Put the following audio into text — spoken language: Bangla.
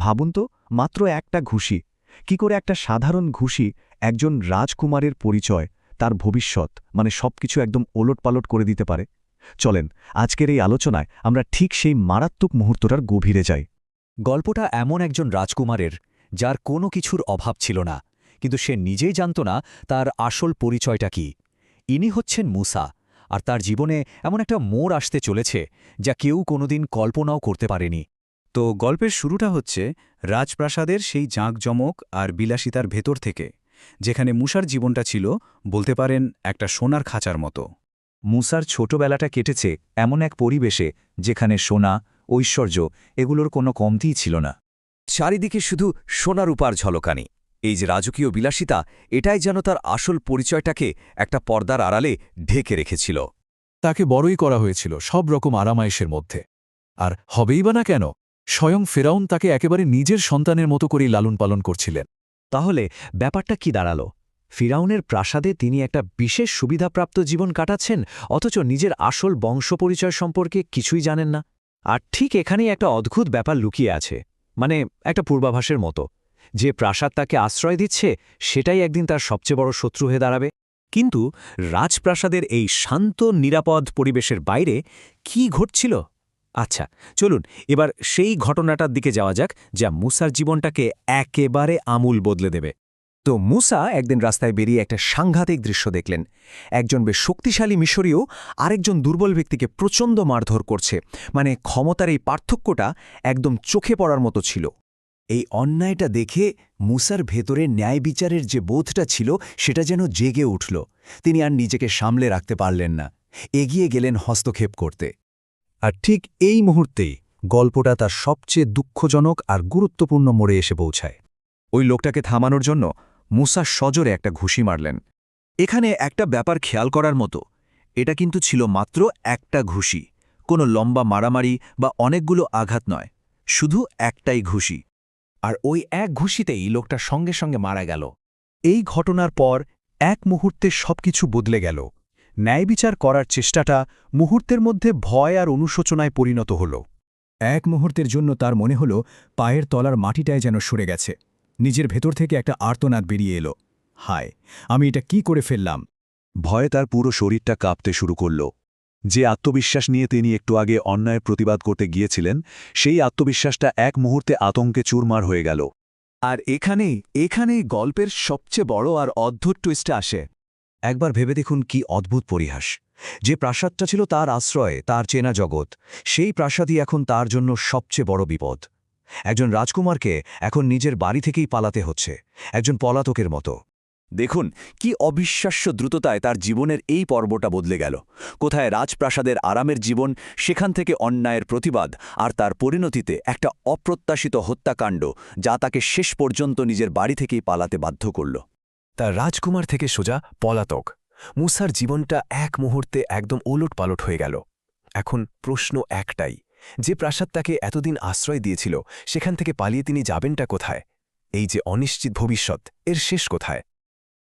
ভাবুন তো, মাত্র একটা ঘুষি। কি করে একটা সাধারণ ঘুষি একজন রাজকুমারের পরিচয়, তার ভবিষ্যৎ মানে সবকিছু একদম ওলটপালট করে দিতে পারে? চলেন, আজকের এই আলোচনায় আমরা ঠিক সেই মারাত্মক মুহূর্তটার গভীরে যাই। গল্পটা এমন একজন রাজকুমারের, যার কোনো কিছুর অভাব ছিল না, কিন্তু সে নিজেই জানত না তার আসল পরিচয়টা কি। ইনি হচ্ছেন মুসা, আর তার জীবনে এমন একটা মোড় আসতে চলেছে যা কেউ কোনোদিন কল্পনাও করতে পারেনি। তো গল্পের শুরুটা হচ্ছে রাজপ্রাসাদের সেই জাঁকজমক আর বিলাসিতার ভেতর থেকে, যেখানে মুসার জীবনটা ছিল বলতে পারেন একটা সোনার খাঁচার মতো। মুসার ছোটবেলাটা কেটেছে এমন এক পরিবেশে যেখানে সোনা, ঐশ্বর্য এগুলোর কোনো কমতিই ছিল না। চারিদিকে শুধু সোনারূপার ঝলকানি। এই যে রাজকীয় বিলাসিতা, এটাই যেন তার আসল পরিচয়টাকে একটা পর্দার আড়ালে ঢেকে রেখেছিল। তাকে বড়ই করা হয়েছিল সব রকম আরামায়েশের মধ্যে। আর হবেই বা না কেন, স্বয়ং ফেরাউন তাকে একেবারে নিজের সন্তানের মতো করেই লালন পালন করছিলেন। তাহলে ব্যাপারটা কি দাঁড়ালো? ফিরাউনের প্রাসাদে তিনি একটা বিশেষ সুবিধাপ্রাপ্ত জীবন কাটাচ্ছেন, অথচ নিজের আসল বংশপরিচয় সম্পর্কে কিছুই জানেন না। আর ঠিক এখানেই একটা অদ্ভুত ব্যাপার লুকিয়ে আছে, মানে একটা পূর্বাভাসের মতো। যে প্রাসাদ তাকে আশ্রয় দিচ্ছে, সেটাই একদিন তার সবচেয়ে বড় শত্রু হয়ে দাঁড়াবে। কিন্তু রাজপ্রাসাদের এই শান্ত নিরাপদ পরিবেশের বাইরে কি ঘটছিল? আচ্ছা, চলুন এবার সেই ঘটনাটার দিকে যাওয়া যাক, যা মুসার জীবনটাকে একেবারে আমূল বদলে দেবে। তো মুসা একদিন রাস্তায় বেরিয়ে একটা সাংঘাতিক দৃশ্য দেখলেন। একজন বেশ শক্তিশালী মিশরীয় আরেকজন দুর্বল ব্যক্তিকে প্রচণ্ড মারধর করছে। মানে ক্ষমতার এই পার্থক্যটা একদম চোখে পড়ার মতো ছিল। এই অন্যায়টা দেখে মুসার ভেতরে ন্যায় বিচারের যে বোধটা ছিল সেটা যেন জেগে উঠল। তিনি আর নিজেকে সামলে রাখতে পারলেন না, এগিয়ে গেলেন হস্তক্ষেপ করতে। আর ঠিক এই মুহূর্তেই গল্পটা তার সবচেয়ে দুঃখজনক আর গুরুত্বপূর্ণ মোড়ে এসে পৌঁছায়। ওই লোকটাকে থামানোর জন্য মুসা সজোরে একটা ঘুষি মারলেন। এখানে একটা ব্যাপার খেয়াল করার মতো, এটা কিন্তু ছিল মাত্র একটা ঘুষি, কোনো লম্বা মারামারি বা অনেকগুলো আঘাত নয়, শুধু একটাই ঘুষি। আর ওই এক ঘুষিতেই লোকটা সঙ্গে সঙ্গে মারা গেল। এই ঘটনার পর এক মুহূর্তে সবকিছু বদলে গেল। ন্যায়বিচার করার চেষ্টাটা মুহূর্তের মধ্যে ভয় আর অনুশোচনায় পরিণত হল। এক মুহূর্তের জন্য তার মনে হল পায়ের তলার মাটিটায় যেন সরে গেছে। নিজের ভেতর থেকে একটা আর্তনাদ বেরিয়ে এলো, হায়, আমি এটা কি করে ফেললাম। ভয়ে তার পুরো শরীরটা কাঁপতে শুরু করল। যে আত্মবিশ্বাস নিয়ে তিনি একটু আগে অন্যায়ের প্রতিবাদ করতে গিয়েছিলেন, সেই আত্মবিশ্বাসটা এক মুহূর্তে আতঙ্কে চুরমার হয়ে গেল। আর এখানেই গল্পের সবচেয়ে বড় আর অদ্ভুত টুইস্টটা আসে। একবার ভেবে দেখুন কি অদ্ভুত পরিহাস। যে প্রাসাদটা ছিল তার আশ্রয়ে, তার চেনা জগৎ, সেই প্রাসাদই এখন তার জন্য সবচেয়ে বড় বিপদ। একজন রাজকুমারকে এখন নিজের বাড়ি থেকেই পালাতে হচ্ছে, একজন পলাতকের মতো। দেখুন কি অবিশ্বাস্য দ্রুততায় তার জীবনের এই পর্বটা বদলে গেল। কোথায় রাজপ্রাসাদের আরামের জীবন, সেখান থেকে অন্যায়ের প্রতিবাদ, আর তার পরিণতিতে একটা অপ্রত্যাশিত হত্যাকাণ্ড, যা তাকে শেষ পর্যন্ত নিজের বাড়ি থেকেই পালাতে বাধ্য করল। তার রাজকুমার থেকে সোজা পলাতক। মুসার জীবনটা এক মুহূর্তে একদম ওলটপালট হয়ে গেল। এখন প্রশ্ন একটাই, যে প্রাসাদ তাকে এতদিন আশ্রয় দিয়েছিল, সেখান থেকে পালিয়ে তিনি যাবেনটা কোথায়? এই যে অনিশ্চিত ভবিষ্যৎ, এর শেষ কোথায়?